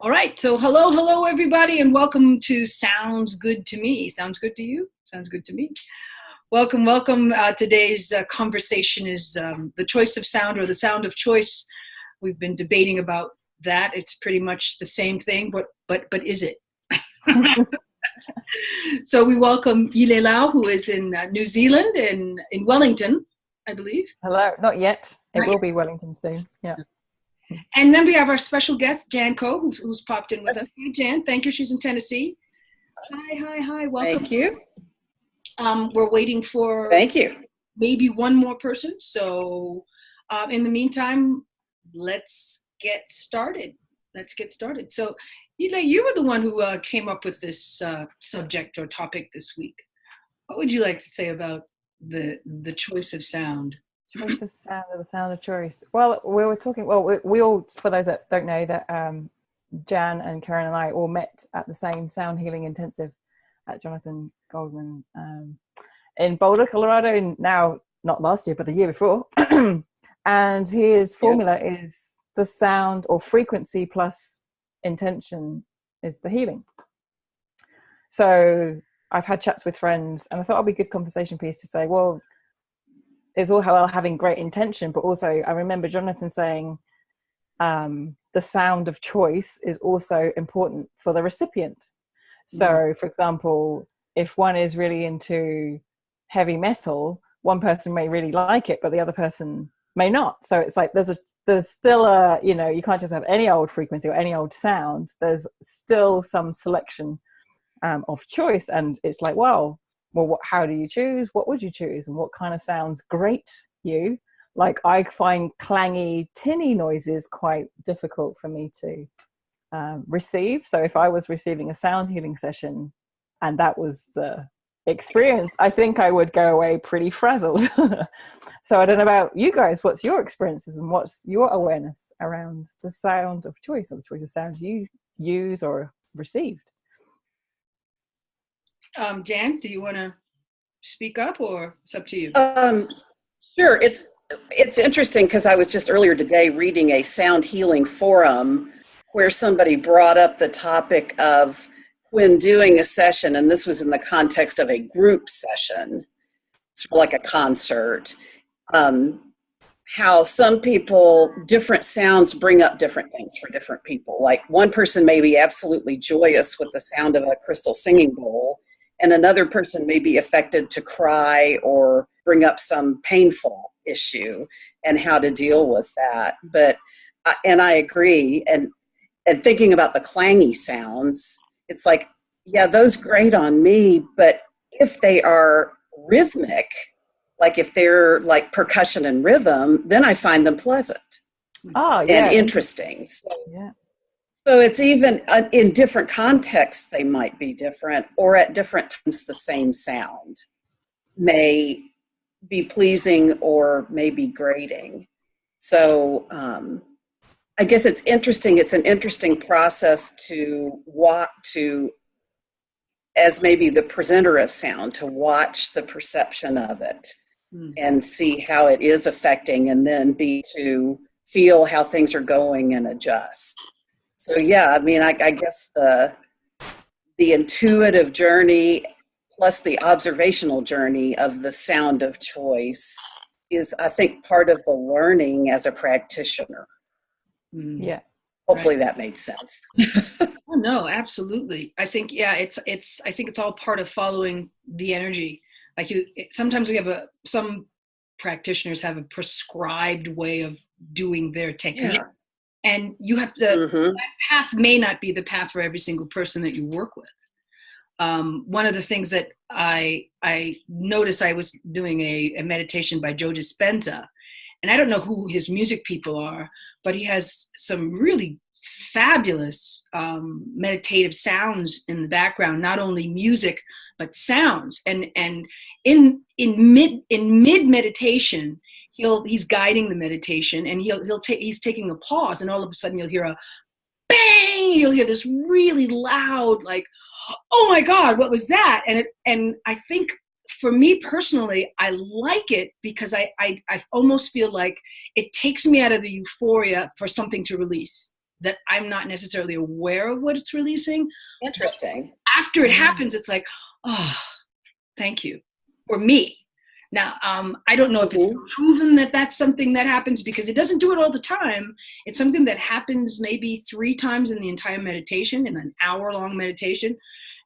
All right. So hello, everybody, and welcome to Sounds Good to Me. Sounds good to you? Sounds good to me. Welcome. Today's conversation is the choice of sound or the sound of choice. We've been debating about that. It's pretty much the same thing, but is it? So we welcome Yile Lau, who is in New Zealand in Wellington, I believe. Hello, not yet. It Not will yet. be Wellington soon. Yeah. And then we have our special guest, Jan Coe, who's popped in with us. Hi, Jan. Thank you. She's in Tennessee. Hi. Welcome. Thank you. We're waiting for Thank you. maybe one more person. So in the meantime, let's get started. So, Yile, you were the one who came up with this subject or topic this week. What would you like to say about the choice of sound? Choice of sound or the sound of choice. Well, we were talking, we all, for those that don't know, that Jan and Karen and I all met at the same sound healing intensive at Jonathan Goldman in Boulder, Colorado, now not last year, but the year before. And his formula is the sound or frequency plus intention is the healing. So I've had chats with friends and I thought it'd be a good conversation piece to say, well, it's all well having great intention, but also I remember Jonathan saying the sound of choice is also important for the recipient. So, for example, if one is really into heavy metal, one person may really like it, but the other person may not. So it's like there's still a, you can't just have any old frequency or any old sound. There's still some selection of choice, and it's like, well, how do you choose? What would you choose? And what kind of sounds great you? Like, I find clangy, tinny noises quite difficult for me to receive. So if I was receiving a sound healing session and that was the experience, I think I would go away pretty frazzled. So I don't know about you guys. What's your experiences and what's your awareness around the sound of choice or the choice of sound you use or received? Jan, do you want to speak up, or it's up to you? Sure. It's interesting because I was just earlier today reading a sound healing forum where somebody brought up the topic of when doing a session, and this was in the context of a group session, it's like a concert, how some people, different sounds bring up different things for different people. Like, one person may be absolutely joyous with the sound of a crystal singing bowl, and another person may be affected to cry or bring up some painful issue and how to deal with that. And I agree. And thinking about the clangy sounds, it's like, yeah, those grate on me, but if they are rhythmic, like if they're like percussion and rhythm, then I find them pleasant and interesting. So it's even in different contexts, they might be different, or at different times the same sound may be pleasing or may be grating. So I guess it's interesting. It's an interesting process as maybe the presenter of sound, to watch the perception of it and see how it is affecting, and then to feel how things are going and adjust. So yeah, I mean, I guess the intuitive journey plus the observational journey of the sound of choice is, I think, part of the learning as a practitioner. Yeah. Hopefully that made sense. Oh, no, absolutely. I think, I think it's all part of following the energy. Like, sometimes we have some practitioners have a prescribed way of doing their technique. Yeah. And you have to, that path may not be the path for every single person that you work with. One of the things that I noticed, I was doing a meditation by Joe Dispenza, and I don't know who his music people are, but he has some really fabulous meditative sounds in the background, not only music, but sounds. And in mid meditation, he's guiding the meditation, and he's taking a pause, and all of a sudden you'll hear a bang, you'll hear this really loud, like, oh my God, what was that? And I think for me personally, I like it because I almost feel like it takes me out of the euphoria for something to release. that I'm not necessarily aware of what it's releasing. Interesting. After it happens, it's like, oh, thank you. For me. Now, I don't know if it's proven that that's something that happens, because it doesn't do it all the time. It's something that happens maybe 3 times in the entire meditation, in an hour-long meditation.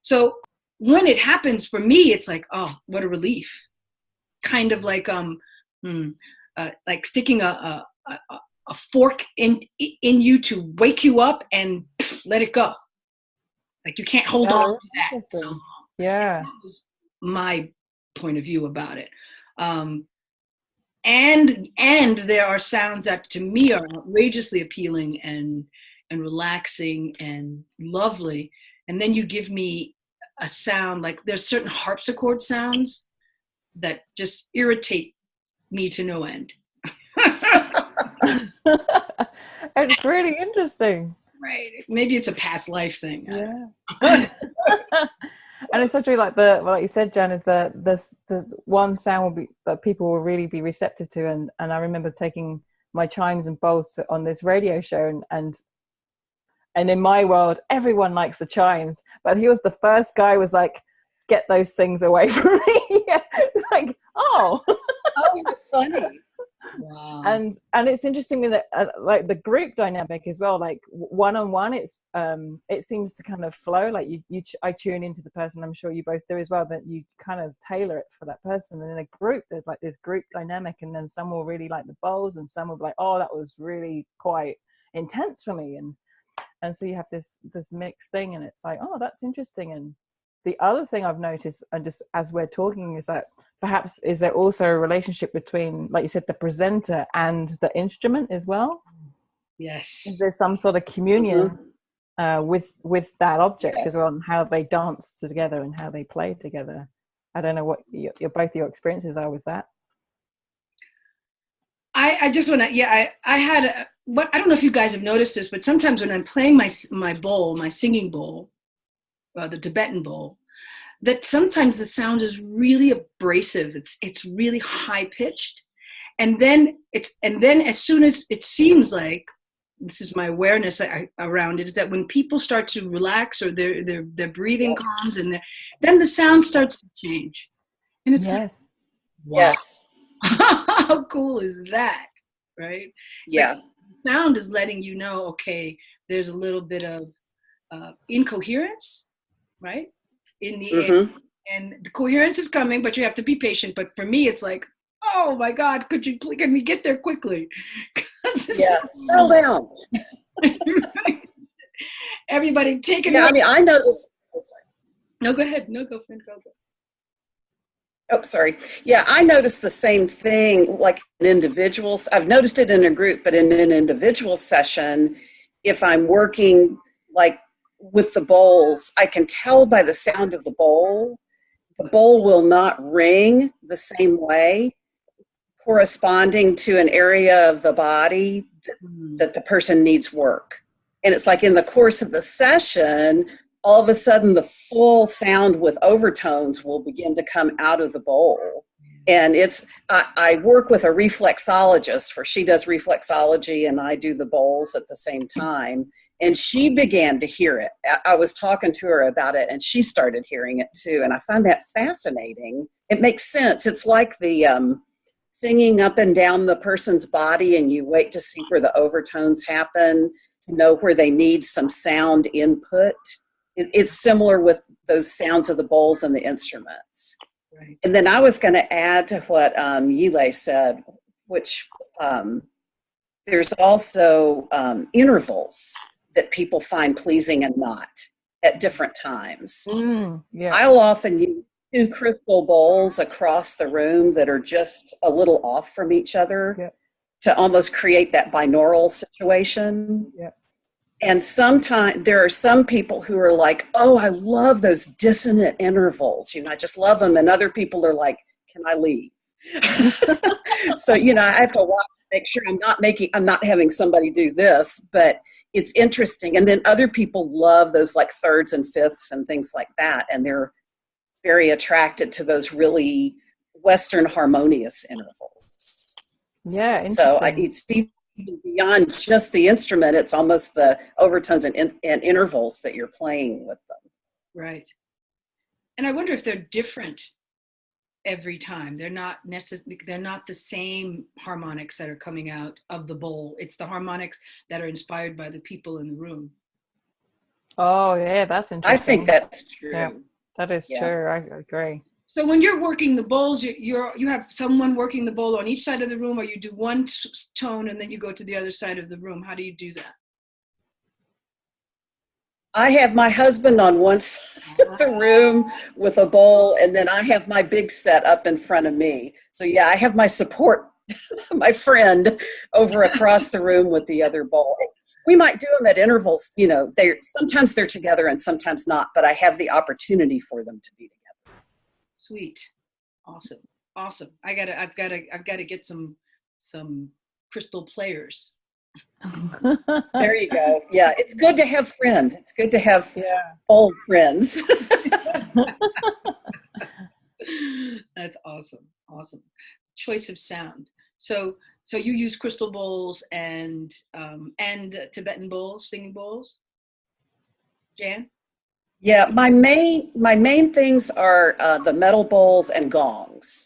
So when it happens for me, it's like, oh, what a relief. Kind of like sticking a fork in you to wake you up and let it go. Like you can't hold on to that. So, yeah, that was my point of view about it. And there are sounds that to me are outrageously appealing and relaxing and lovely. And then you give me a sound, like there's certain harpsichord sounds that just irritate me to no end. It's really interesting. Right. Maybe it's a past life thing. Yeah. And it's so true, like you said, Jan, is that there's one sound will be that people will really be receptive to, and I remember taking my chimes and bowls on this radio show, and in my world everyone likes the chimes, but he was the first guy was like, get those things away from me. Yeah. It's like, oh, that's funny. Wow. And it's interesting with like the group dynamic as well, like one-on-one, it's it seems to kind of flow, like I tune into the person, I'm sure you both do as well, that you kind of tailor it for that person. And in a group there's like this group dynamic, and then some will really like the bowls and some will be like, oh, that was really quite intense for me, and so you have this mixed thing, and it's like, oh, that's interesting. And the other thing I've noticed, and just as we're talking, is that perhaps is there also a relationship between, like you said, the presenter and the instrument as well? Yes. Is there some sort of communion with that object as well, and how they dance together and how they play together? I don't know what both your experiences are with that. I just want to, I had I don't know if you guys have noticed this, but sometimes when I'm playing my bowl, my singing bowl, the Tibetan bowl, that sometimes the sound is really abrasive. It's really high pitched, and then as soon as it seems like, this is my awareness around it, is that when people start to relax or their breathing calms, and then the sound starts to change, and it's like, wow. Yes. How cool is that, right? Yeah. Like, the sound is letting you know, okay, there's a little bit of incoherence, right? In the air, and the coherence is coming, but you have to be patient. But for me, it's like, oh my God, can we get there quickly? Settle down. Everybody take it. Yeah, I mean, I noticed. Oh, sorry. No, go ahead. No, go, Finn, go. Oh, sorry. Yeah, I noticed the same thing, like in individuals. I've noticed it in a group, but in an individual session, if I'm working like with the bowls, I can tell by the sound of the bowl will not ring the same way, corresponding to an area of the body that the person needs work. And it's like in the course of the session, all of a sudden the full sound with overtones will begin to come out of the bowl. And I work with a reflexologist, where she does reflexology and I do the bowls at the same time. And she began to hear it. I was talking to her about it, and she started hearing it too. And I find that fascinating. It makes sense. It's like the singing up and down the person's body, and you wait to see where the overtones happen to know where they need some sound input. It's similar with those sounds of the bowls and the instruments. Right. And then I was going to add to what Yile said, which there's also intervals that people find pleasing and not at different times. I'll often use 2 crystal bowls across the room that are just a little off from each other to almost create that binaural situation. And sometimes there are some people who are like, oh, I love those dissonant intervals. I just love them. And other people are like, can I leave? So, I have to watch, make sure I'm not having somebody do this, but it's interesting. And then other people love those like thirds and fifths and things like that. And they're very attracted to those really Western harmonious intervals. Yeah. So it's beyond just the instrument, it's almost the overtones and intervals that you're playing with them. Right. And I wonder if they're different every time. They're not the same harmonics that are coming out of the bowl. It's the harmonics that are inspired by the people in the room. Oh yeah, that's interesting. I think that's true. Yeah, that is true. I agree. So when you're working the bowls, you have someone working the bowl on each side of the room, or you do one tone and then you go to the other side of the room. How do you do that? I have my husband on one side of the room with a bowl, and then I have my big set up in front of me. So yeah, I have my support, my friend over across the room with the other bowl. We might do them at intervals, you know, sometimes they're together and sometimes not, but I have the opportunity for them to be together. Sweet. Awesome. I've gotta get some crystal players. There you go. Yeah, it's good to have friends. It's good to have old friends. That's awesome. Choice of sound. So you use crystal bowls and Tibetan bowls, singing bowls, Jan? Yeah, my main things are the metal bowls and gongs.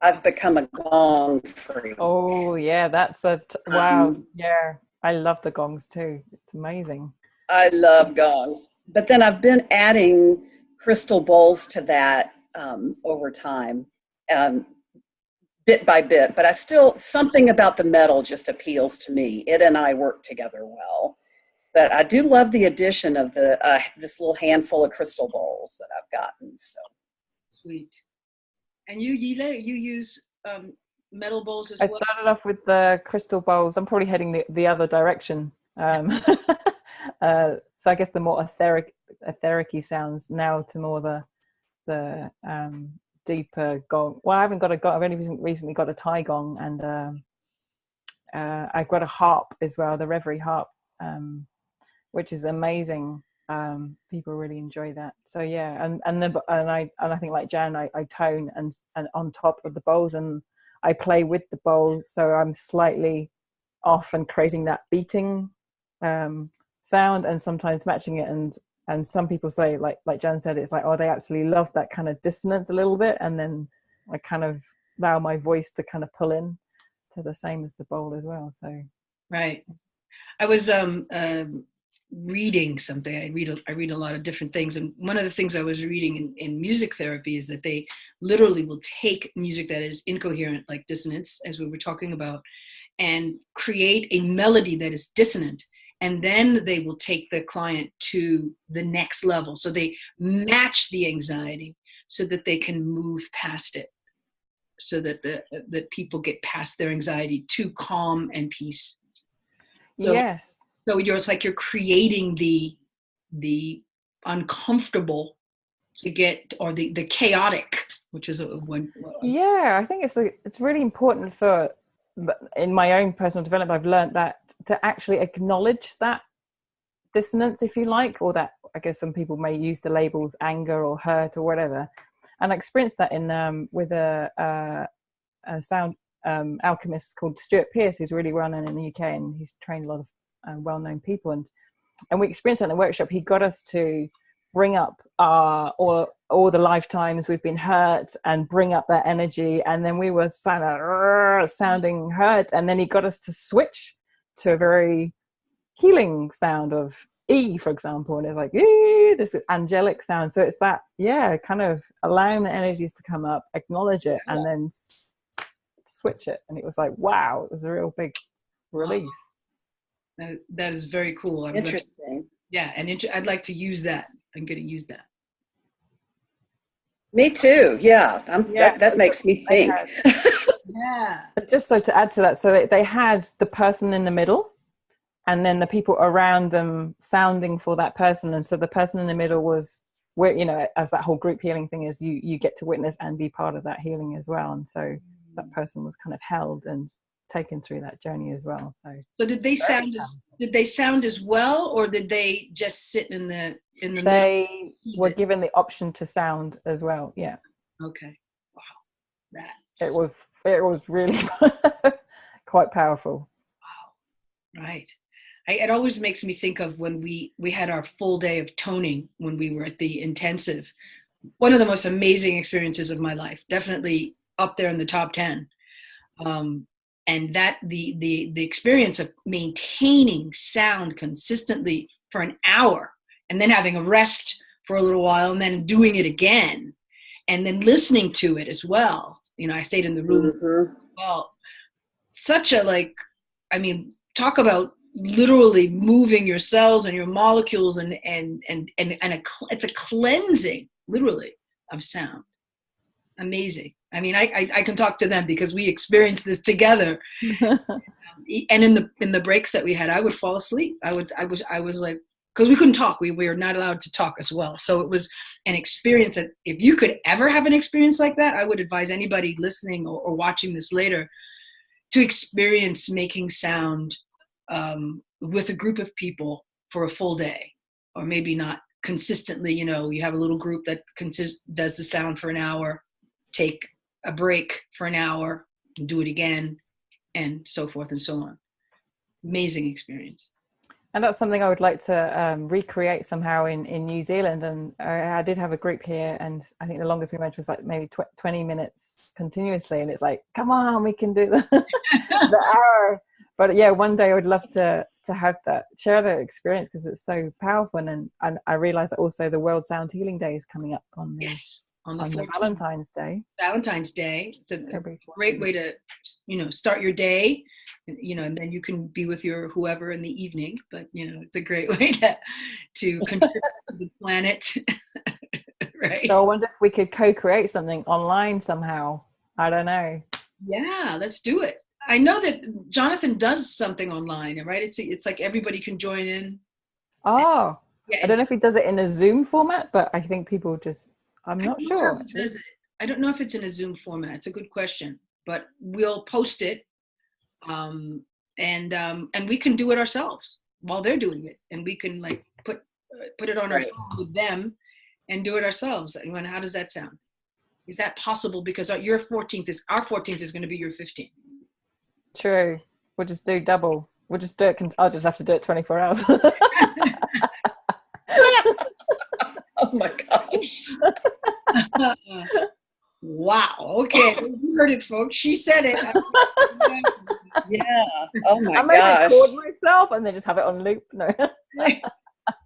I've become a gong freak. Oh yeah, that's wow. Yeah, I love the gongs too. It's amazing. I love gongs, but then I've been adding crystal bowls to that over time, bit by bit. But something about the metal just appeals to me. It and I work together well. But I do love the addition of this little handful of crystal bowls that I've gotten. So sweet. And you, Yile, you use metal bowls as well? I started off with the crystal bowls. I'm probably heading the other direction. So I guess the more etheric-y sounds now to more the deeper gong. Well, I haven't got a gong. I've only recently got a Thai gong, and I've got a harp as well, the Reverie harp, which is amazing. People really enjoy that. So yeah, and I think like Jan, I tone and on top of the bowls, and I play with the bowls, so I'm slightly off and creating that beating sound, and sometimes matching it. And some people say, like Jan said, it's like, oh, they absolutely love that kind of dissonance a little bit, and then I kind of allow my voice to kind of pull in to the same as the bowl as well. So right. I was reading something. I read a lot of different things, and one of the things I was reading in music therapy is that they literally will take music that is incoherent, like dissonance, as we were talking about, and create a melody that is dissonant, and then they will take the client to the next level. So they match the anxiety so that they can move past it, so that the people get past their anxiety to calm and peace. So, yes. So you're creating the uncomfortable to get, or the chaotic, which is one. Yeah, I think it's really important in my own personal development. I've learned that to actually acknowledge that dissonance, if you like, or that, I guess some people may use the labels anger or hurt or whatever. And I experienced that with a sound alchemist called Stuart Pearce, who's really well known in the UK, and he's trained a lot of well-known people, and we experienced that in the workshop. He got us to bring up all the lifetimes we've been hurt, and bring up that energy, and then we were sounding hurt, and then he got us to switch to a very healing sound of E, for example, and it's like this angelic sound. So it's that kind of allowing the energies to come up, acknowledge it, and then switch it. And it was like, wow, it was a real big release. That is very cool. Interesting. I'd like to use that. I'm going to use that. Me too. Yeah, that makes me think. But just so to add to that, so they had the person in the middle, and then the people around them sounding for that person. And so the person in the middle was where, as that whole group healing thing is, you get to witness and be part of that healing as well. And so that person was kind of held and taken through that journey as well. So did they sound as well, or did they just sit in the middle? They were given the option to sound as well. Yeah. Okay. Wow. It was really quite powerful. Wow. Right. It always makes me think of when we had our full day of toning when we were at the intensive. One of the most amazing experiences of my life, definitely up there in the top 10. Um, and that the experience of maintaining sound consistently for an hour and then having a rest for a little while and then doing it again and then listening to it as well. You know, I stayed in the room. Mm-hmm. Well, such a like, I mean, talk about literally moving your cells and your molecules it's a cleansing literally of sound. Amazing. I mean, I can talk to them because we experienced this together. And in the breaks that we had, I would fall asleep. I was like, because we couldn't talk. We were not allowed to talk as well. So it was an experience that if you could ever have an experience like that, I would advise anybody listening or watching this later to experience making sound with a group of people for a full day, or maybe not consistently. You know, you have a little group that does the sound for an hour, take a break for an hour, do it again, and so forth and so on. Amazing experience. And that's something I would like to recreate somehow in New Zealand. And I did have a group here, and I think the longest we went was like maybe 20 minutes continuously. And it's like, come on, we can do the hour. But yeah, one day I would love to have that, share that experience, because it's so powerful. And I realize that also the World Sound Healing Day is coming up on the, yes, on the Valentine's Day. Valentine's Day. It's a great way to, you know, start your day, you know, and then you can be with your whoever in the evening. But, you know, it's a great way to contribute to the planet. Right. So I wonder if we could co-create something online somehow. I don't know. Yeah, let's do it. I know that Jonathan does something online, right? It's like everybody can join in. Oh, yeah, I don't know if he does it in a Zoom format, but I think people just, I'm not sure. I don't know if it's in a Zoom format. It's a good question, but we'll post it, and we can do it ourselves while they're doing it, and we can like put it on our phone with them and do it ourselves. I mean, how does that sound? Is that possible? Because our 14th is going to be your 15th. True. We'll just do double. We'll just do it. I'll just have to do it 24 hours. Oh my gosh. Wow. Okay. You heard it, folks. She said it. Yeah. Oh my I may gosh. record myself and then just have it on loop. No.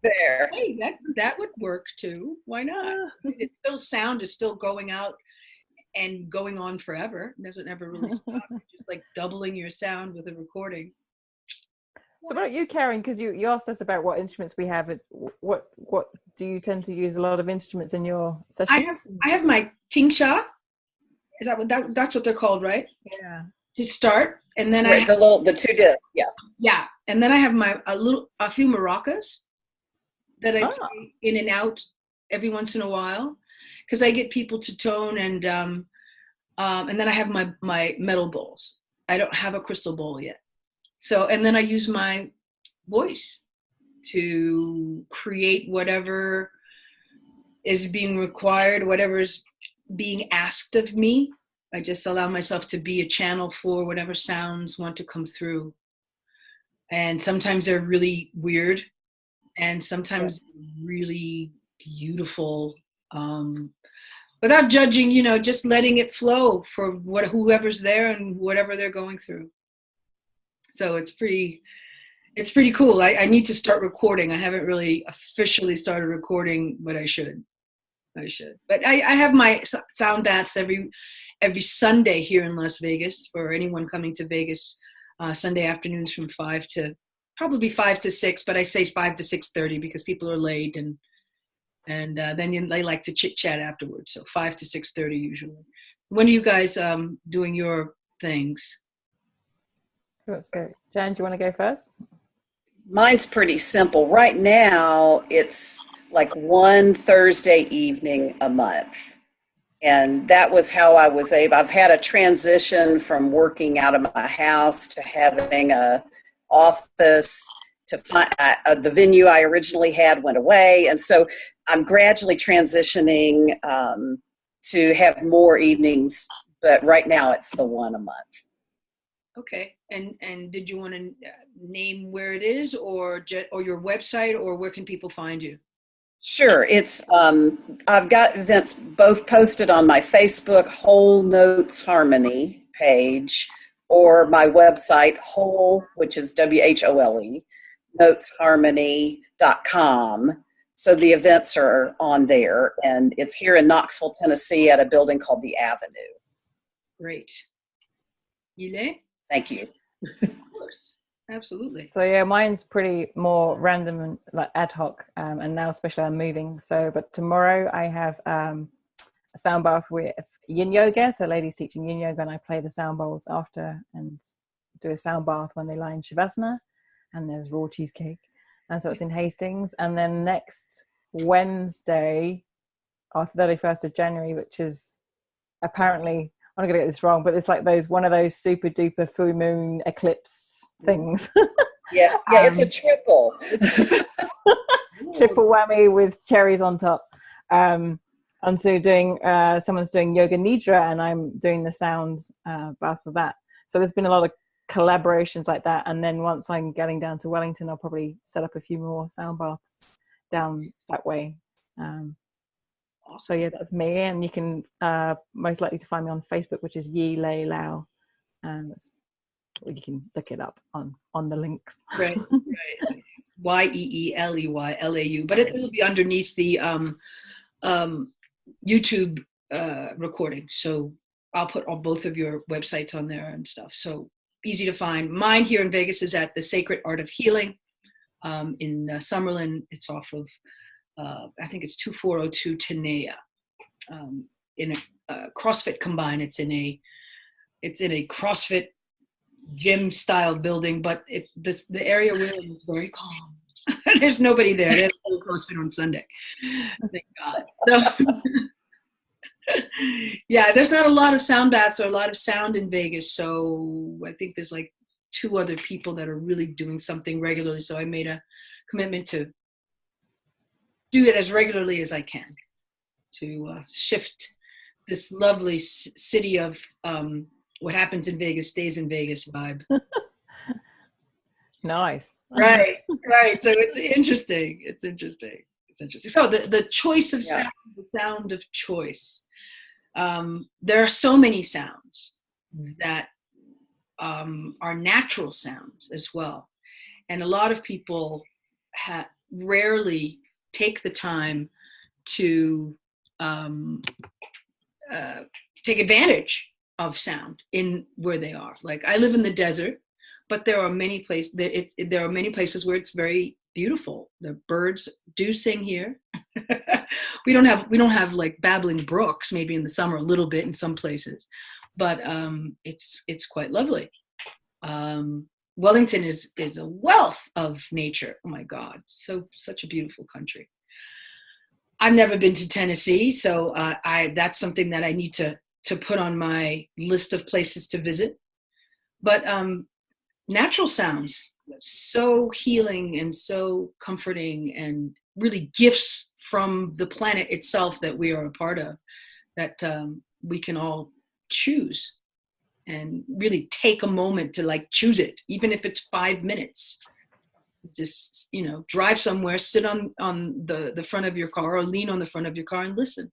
There. Hey, that would work too. Why not? It's still sound is still going out and going on forever. It doesn't ever really stop. You're just like doubling your sound with a recording. So what about you, Karen? Because you asked us about what instruments we have. What do you tend to use a lot of instruments in your sessions? I have my tingsha. Is that that's what they're called, right? Yeah. To start, and then right, the two discs. Yeah. Yeah, and then I have a few maracas that I play in and out every once in a while, because I get people to tone, and then I have my metal bowls. I don't have a crystal bowl yet. So, and then I use my voice to create whatever is being required, whatever is being asked of me. I just allow myself to be a channel for whatever sounds want to come through. And sometimes they're really weird, and sometimes really beautiful, without judging, you know, just letting it flow for whoever's there and whatever they're going through. So it's pretty cool. I need to start recording. I haven't really officially started recording, but I should. But I have my sound baths every Sunday here in Las Vegas for anyone coming to Vegas. Sunday afternoons from 5 to 6, but I say 5 to 6:30 because people are late, and then they like to chit chat afterwards. So 5 to 6:30 usually. When are you guys doing your things? Let's go. Jan, do you want to go first? Mine's pretty simple. Right now, it's like one Thursday evening a month. And that was how I was able. I've had a transition from working out of my house to having a office. To find the venue I originally had went away, and so I'm gradually transitioning to have more evenings. But right now, it's the one a month. Okay. And did you want to name where it is, or your website, or where can people find you? Sure. It's I've got events both posted on my Facebook Whole Notes Harmony page, or my website Whole, which is WHOLE, notesharmony.com. So the events are on there, and it's here in Knoxville, Tennessee, at a building called the Avenue. Great. Ile? Thank you. Of course. Absolutely. So yeah, mine's pretty more random and like ad hoc, and now especially I'm moving. So, but tomorrow I have a sound bath with yin yoga. So ladies teaching yin yoga, and I play the sound bowls after and do a sound bath when they lie in shavasana. And there's raw cheesecake, and so it's in Hastings. And then next Wednesday, after 31st of January, which is apparently, I'm not gonna get this wrong, but it's like one of those super duper full moon eclipse things. Yeah, it's a triple. Triple whammy with cherries on top. And so someone's doing yoga nidra, and I'm doing the sound bath for that. So there's been a lot of collaborations like that. And then once I'm getting down to Wellington, I'll probably set up a few more sound baths down that way. So yeah, that's me, and you can most likely to find me on Facebook, which is Yi Lei Lau, and you can look it up on the links. Right. YEELEYLAU, but it'll be underneath the YouTube recording. So I'll put both of your websites on there and stuff. So easy to find. Mine here in Vegas is at the Sacred Art of Healing in Summerlin. It's off of I think it's 2402 Tenea. In a CrossFit Combine. It's in a CrossFit gym style building, but the area we're in is very calm. There's nobody there. There's no CrossFit on Sunday. Thank God. So yeah, there's not a lot of sound baths or a lot of sound in Vegas. So I think there's like 2 other people that are really doing something regularly. So I made a commitment to do it as regularly as I can, to shift this lovely city of what happens in Vegas stays in Vegas vibe. Nice. Right. So it's interesting. So the choice of sound, the sound of choice. There are so many sounds that are natural sounds as well. And a lot of people rarely take the time to take advantage of sound in where they are. Like I live in the desert, but there are many places where it's very beautiful. The birds do sing here. we don't have like babbling brooks, maybe in the summer a little bit in some places, but it's quite lovely. Wellington is a wealth of nature. Oh my God, such a beautiful country. I've never been to Tennessee, so that's something that I need to put on my list of places to visit. But natural sounds, so healing and so comforting, and really gifts from the planet itself that we are a part of, that we can all choose and really take a moment to like choose it, even if it's 5 minutes. Just, drive somewhere, sit on the front of your car or lean on the front of your car and listen.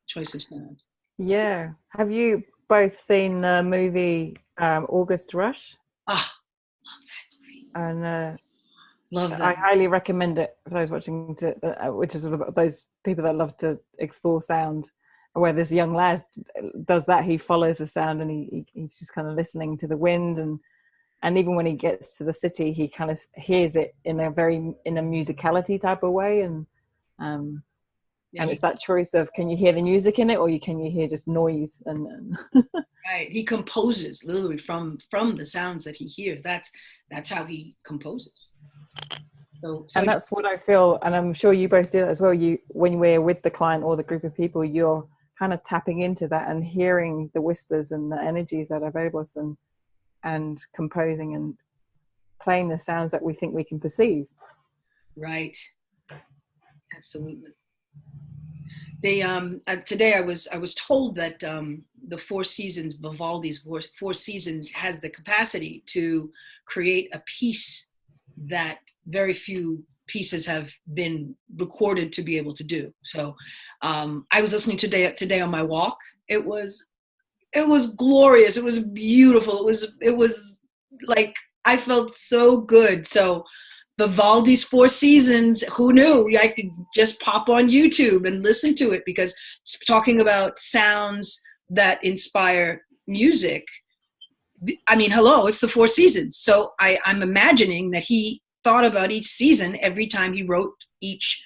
Choice of sound. Yeah. Have you both seen the movie August Rush? Ah, love that movie. And love that. I highly recommend it for those watching, which is about those people that love to explore sound, where this young lad does that. He follows the sound, and he's just kind of listening to the wind, and even when he gets to the city, he kind of hears it in a musicality type of way, and it's that choice of, can you hear the music in it, or can you hear just noise? And right, he composes literally from the sounds that he hears. That's how he composes. So and that's what I feel, and I'm sure you both do that as well. When we're with the client or the group of people, you're kind of tapping into that and hearing the whispers and the energies that are available, and composing and playing the sounds that we think we can perceive. Right. Absolutely. Today I was told that the Four Seasons, Vivaldi's Four Seasons, has the capacity to create a piece that very few pieces have been recorded to be able to do. So I was listening today on my walk. It was glorious. It was beautiful. It was like, I felt so good. So Vivaldi's Four Seasons, who knew? I could just pop on YouTube and listen to it, because it's talking about sounds that inspire music. I mean, hello, it's the Four Seasons. So I'm imagining that he thought about each season every time he wrote each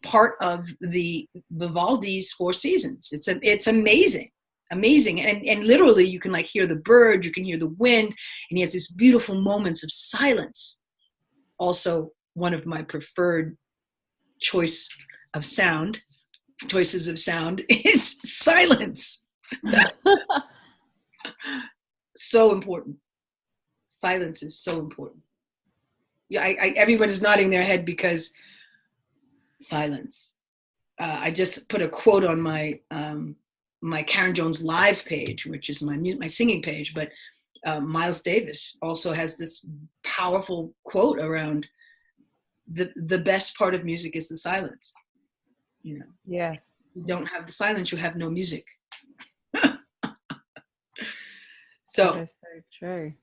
part of the Vivaldi's Four Seasons. It's amazing. Amazing. And literally you can like hear the bird, you can hear the wind, and he has these beautiful moments of silence. Also, one of my preferred choices of sound is silence. So important. Silence is so important. Yeah, everyone is nodding their head because silence. I just put a quote on my my Karen Jones Live page, which is my singing page, but Miles Davis also has this powerful quote around the best part of music is the silence. You know. Yes. You don't have the silence, you have no music. So that is so true.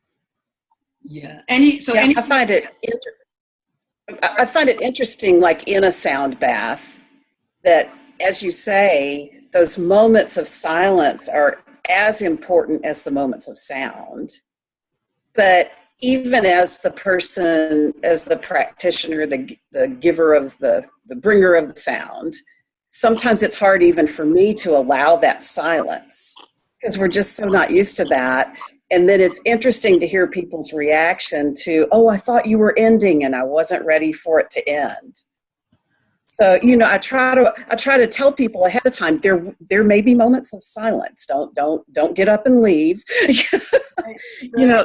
Yeah. I find it interesting, like in a sound bath, that, as you say, those moments of silence are as important as the moments of sound. But even as the person, as the practitioner, the giver of the bringer of the sound, sometimes it's hard even for me to allow that silence, because we're just so not used to that. And then it's interesting to hear people's reaction to, oh, I thought you were ending and I wasn't ready for it to end. So, I try to tell people ahead of time, there may be moments of silence. Don't get up and leave.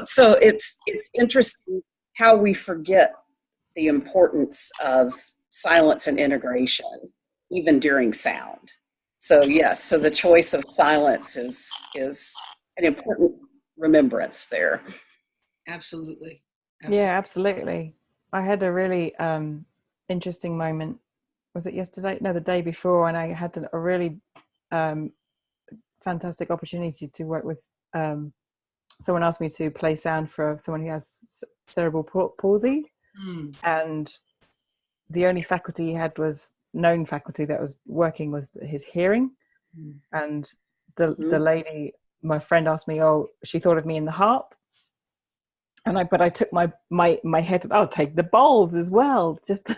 So it's interesting how we forget the importance of silence and integration, even during sound. So yes, so the choice of silence is an important remembrance there. Absolutely. Yeah, absolutely. I had a really interesting moment. Was it yesterday? No, the day before, and I had a really fantastic opportunity to work with someone asked me to play sound for someone who has cerebral palsy, and the only faculty he had was known faculty that was working was his hearing. And the lady, my friend, asked me, oh, she thought of me in the harp, and I took my head, I'll take the bowls as well, just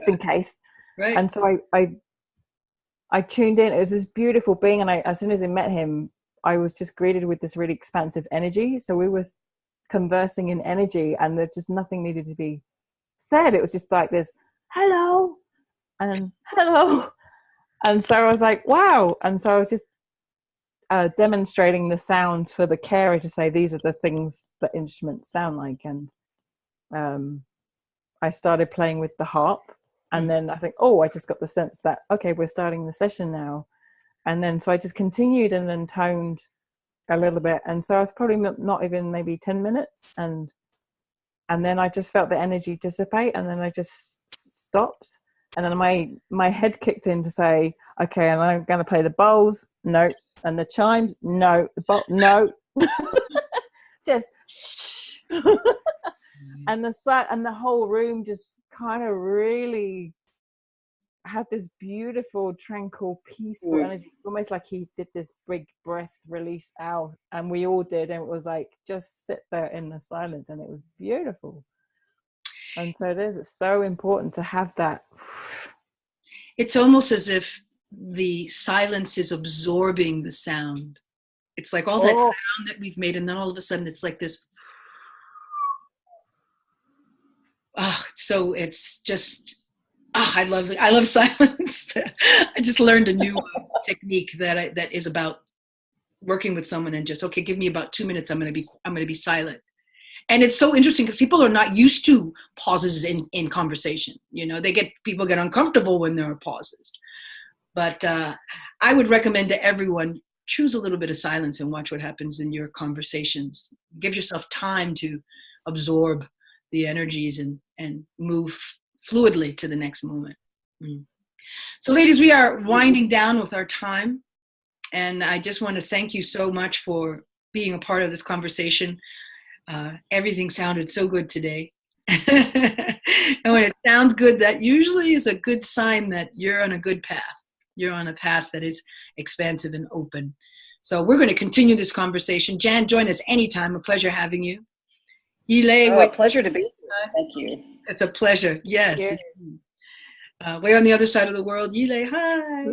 in case. Right. And so I tuned in. It was this beautiful being, and as soon as I met him, I was just greeted with this really expansive energy. So we were conversing in energy, and there just nothing needed to be said. It was just like this, hello, and hello. And so I was like, wow. And so I was just demonstrating the sounds for the carer to say, these are the things that instruments sound like. And I started playing with the harp. And then I think, oh, I just got the sense that, okay, we're starting the session now. And then, so I just continued and then toned a little bit. And so I was probably not even maybe 10 minutes. And then I just felt the energy dissipate, and then I just stopped. And then my head kicked in to say, okay, and I'm going to play the bowls. No. And the chimes. No. No. Just shh. And the whole room just kind of really had this beautiful, tranquil, peaceful energy, almost like he did this big breath release out, and we all did, and it was like, just sit there in the silence, and it was beautiful. And so it's so important to have that. It's almost as if the silence is absorbing the sound. It's like all that sound that we've made, and then all of a sudden it's like this. So it's just, I love silence. I just learned a new technique that is about working with someone and just, okay, give me about 2 minutes. I'm going to be silent. And it's so interesting because people are not used to pauses in conversation. People get uncomfortable when there are pauses. But I would recommend to everyone, choose a little bit of silence and watch what happens in your conversations. Give yourself time to, absorb the energies and move fluidly to the next moment. So ladies, we are winding down with our time. And I just want to thank you so much for being a part of this conversation. Everything sounded so good today. And when it sounds good, that usually is a good sign that you're on a good path. You're on a path that is expansive and open. So we're going to continue this conversation. Jan, join us anytime. A pleasure having you. Yile, a pleasure to be here. Thank you. It's a pleasure. Yes. Way on the other side of the world. Yile, hi.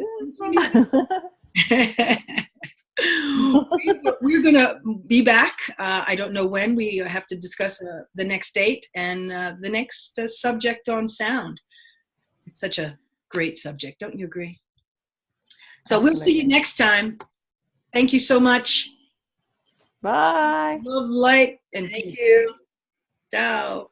We're going to be back. I don't know when. We have to discuss the next date and the next subject on sound. It's such a great subject. Don't you agree? So we'll see you next time. Thank you so much. Bye. Love, light, and Thank peace. you. Ciao.